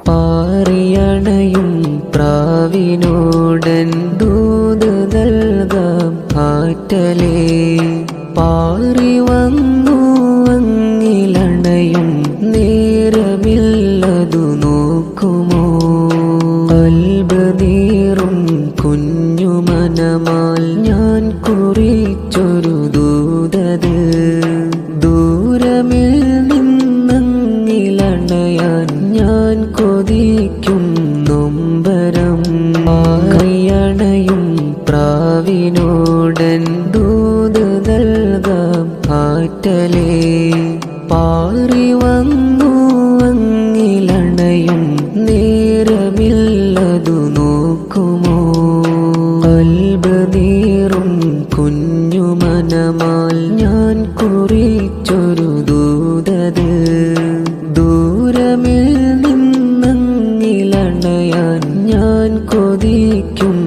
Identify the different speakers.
Speaker 1: പാറിയണയും പ്രാവിനോടൻ ദൂത് നൽകാം ആറ്റലേ. പാറി വന്നു അങ്ങിലണയും നേരമില്ലതു നോക്കുമോ? കൽബ് നീറും കുഞ്ഞു മനമാൽ ഞാൻ കുറിച്ചൊരു ദൂതത്. ദൂരമിൽ നിന്നങ്ങിലണയാൻ ഞാൻ കൊതിക്കും നൊമ്പരം. പാറിയണയും പ്രാവിനോടൻ ദൂത് നൽകാം ആറ്റലേ. പാറി വന്നു അങ്ങിലണയും നേരമില്ലതു നോക്കുമോ? കൽബ് നീറും കുഞ്ഞു മനമാൽ ഞാൻ കുറിച്ചൊരു ദൂതത്. ദൂരമിൽ നിന്നങ്ങിലണയാൻ ഞാൻ കൊതിക്കും